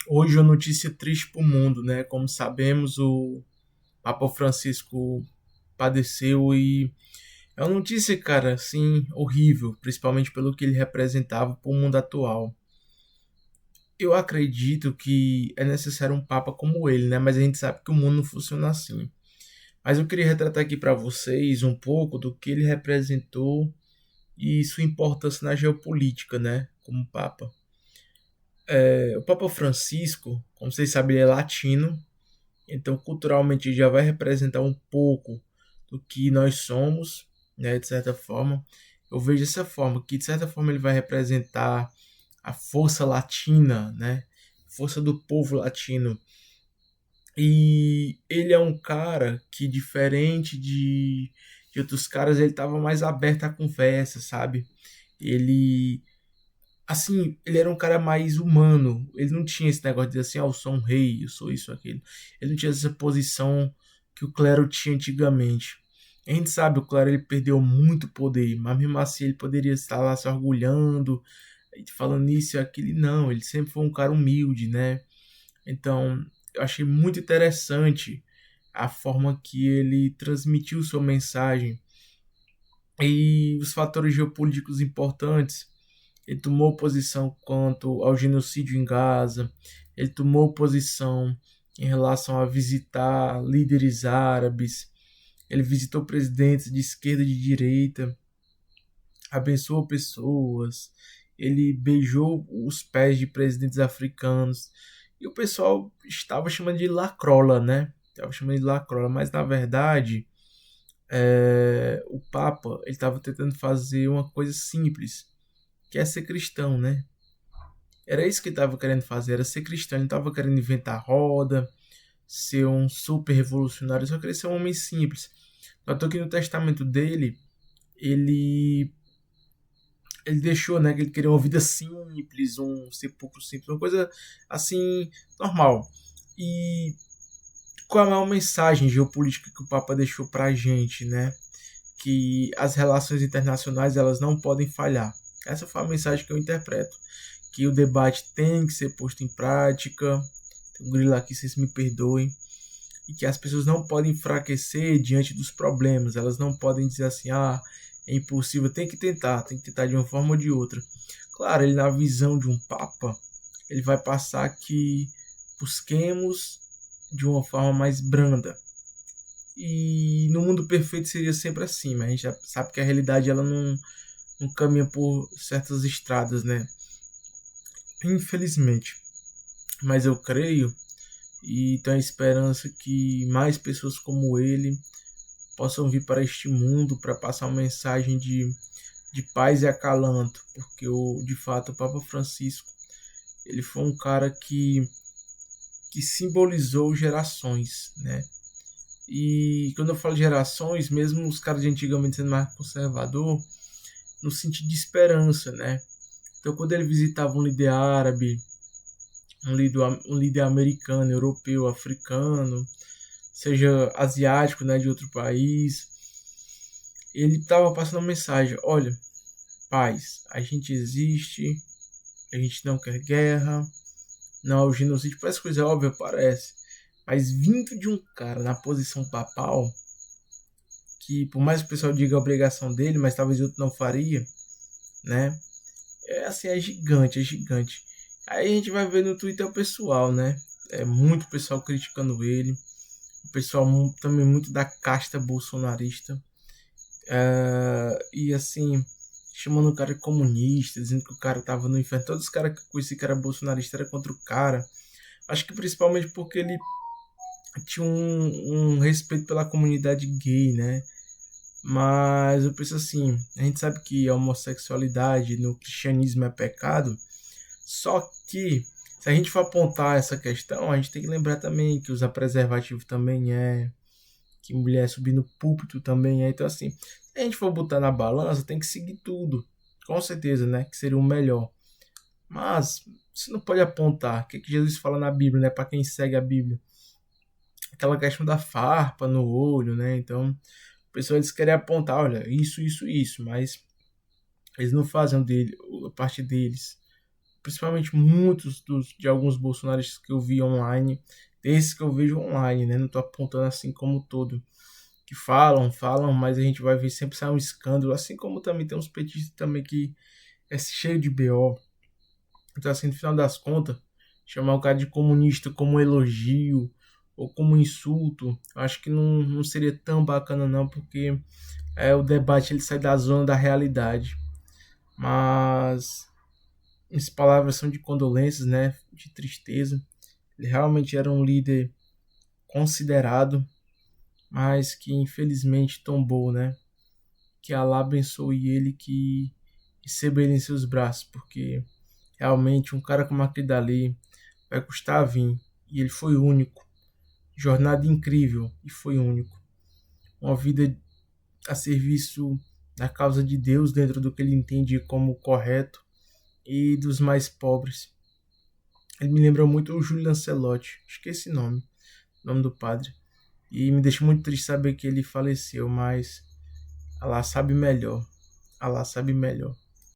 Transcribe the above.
Hoje é uma notícia triste para o mundo, né? Como sabemos, o Papa Francisco padeceu e é uma notícia, cara, assim, horrível, principalmente pelo que ele representava para o mundo atual. Eu acredito que é necessário um Papa como ele, né? Mas a gente sabe que o mundo não funciona assim. Mas eu queria retratar aqui para vocês um pouco do que ele representou e sua importância na geopolítica, né? Como Papa. O Papa Francisco, como vocês sabem, ele é latino. Então, culturalmente, já vai representar um pouco do que nós somos, né, de certa forma. Eu vejo dessa forma, que de certa forma ele vai representar a força latina, né, força do povo latino. E ele é um cara que, diferente de outros caras, ele estava mais aberto à conversa, sabe? Ele assim, ele era um cara mais humano. Ele não tinha esse negócio de dizer assim, ah, eu sou um rei, eu sou isso, aquilo. Ele não tinha essa posição que o clero tinha antigamente. A gente sabe, o clero ele perdeu muito poder, mas mesmo assim ele poderia estar lá se orgulhando, falando isso e aquilo. Não, ele sempre foi um cara humilde, né? Então, eu achei muito interessante a forma que ele transmitiu sua mensagem e os fatores geopolíticos importantes. Ele tomou posição quanto ao genocídio em Gaza, ele tomou posição em relação a visitar líderes árabes, ele visitou presidentes de esquerda e de direita, abençoou pessoas, ele beijou os pés de presidentes africanos. E o pessoal estava chamando de lacrola, né? Estava chamando de lacrola, mas na verdade o Papa ele estava tentando fazer uma coisa simples, que é ser cristão, né? Era isso que ele estava querendo fazer, era ser cristão. Ele não estava querendo inventar roda, ser um super revolucionário, só queria ser um homem simples. Tanto que no testamento dele, ele ele deixou, né, que ele queria uma vida simples, um sepulcro simples, uma coisa assim normal. E qual é a maior mensagem geopolítica que o Papa deixou pra gente, né? Que as relações internacionais elas não podem falhar. Essa foi a mensagem que eu interpreto, que o debate tem que ser posto em prática. Tem um grilo aqui, vocês me perdoem. E que as pessoas não podem enfraquecer diante dos problemas. Elas não podem dizer assim, ah, é impossível. Tem que tentar de uma forma ou de outra. Claro, ele na visão de um papa, ele vai passar que busquemos de uma forma mais branda. E no mundo perfeito seria sempre assim, mas a gente já sabe que a realidade ela não caminha por certas estradas, né? Infelizmente. Mas eu creio e tenho a esperança que mais pessoas como ele possam vir para este mundo para passar uma mensagem de paz e acalanto, porque de fato o Papa Francisco ele foi um cara que simbolizou gerações, né? E quando eu falo gerações, mesmo os caras de antigamente sendo mais conservador, no sentido de esperança, né? Então quando ele visitava um líder árabe, um líder americano, europeu, africano, seja asiático, né, de outro país, ele estava passando uma mensagem: olha, paz, a gente existe, a gente não quer guerra, não há o genocídio, parece coisa óbvia, parece, mas vindo de um cara na posição papal, que por mais que o pessoal diga a obrigação dele, mas talvez outro não faria, né? É assim, é gigante, é gigante. Aí a gente vai ver no Twitter o pessoal, né? É muito pessoal criticando ele, o pessoal também muito da casta bolsonarista. E assim, chamando o cara de comunista, dizendo que o cara tava no inferno. Todos os caras que eu conheci que era bolsonarista era contra o cara. Acho que principalmente porque ele tinha um respeito pela comunidade gay, né? Mas eu penso assim, a gente sabe que a homossexualidade no cristianismo é pecado, só que se a gente for apontar essa questão, a gente tem que lembrar também que usar preservativo também que mulher subir no púlpito também é. Então, assim, se a gente for botar na balança, tem que seguir tudo. Com certeza, né? Que seria o melhor. Mas você não pode apontar. O que Jesus fala na Bíblia, né? Para quem segue a Bíblia. Aquela questão da farpa no olho, né? Então, o pessoal eles querem apontar, olha, isso, isso, isso. Mas eles não fazem a parte deles. principalmente muitos de alguns bolsonaristas que eu vi online, desses que eu vejo online, né? Não tô apontando assim como todo, que falam, mas a gente vai ver sempre sai um escândalo, assim como também tem uns petistas também que é cheio de BO. Então, assim, no final das contas, chamar o cara de comunista como um elogio ou como um insulto, eu acho que não seria tão bacana não, porque o debate ele sai da zona da realidade. Mas as palavras são de condolências, né? De tristeza. Ele realmente era um líder considerado, mas que infelizmente tombou, né? Que Allah abençoe ele, que receba ele em seus braços, porque realmente um cara como aquele dali vai custar a vir. E ele foi único. Jornada incrível e foi único. Uma vida a serviço da causa de Deus dentro do que ele entendia como correto e dos mais pobres. Ele me lembra muito o Júlio Lancelotti, esqueci o nome do padre. E me deixa muito triste saber que ele faleceu, mas Allah sabe melhor. Allah sabe melhor.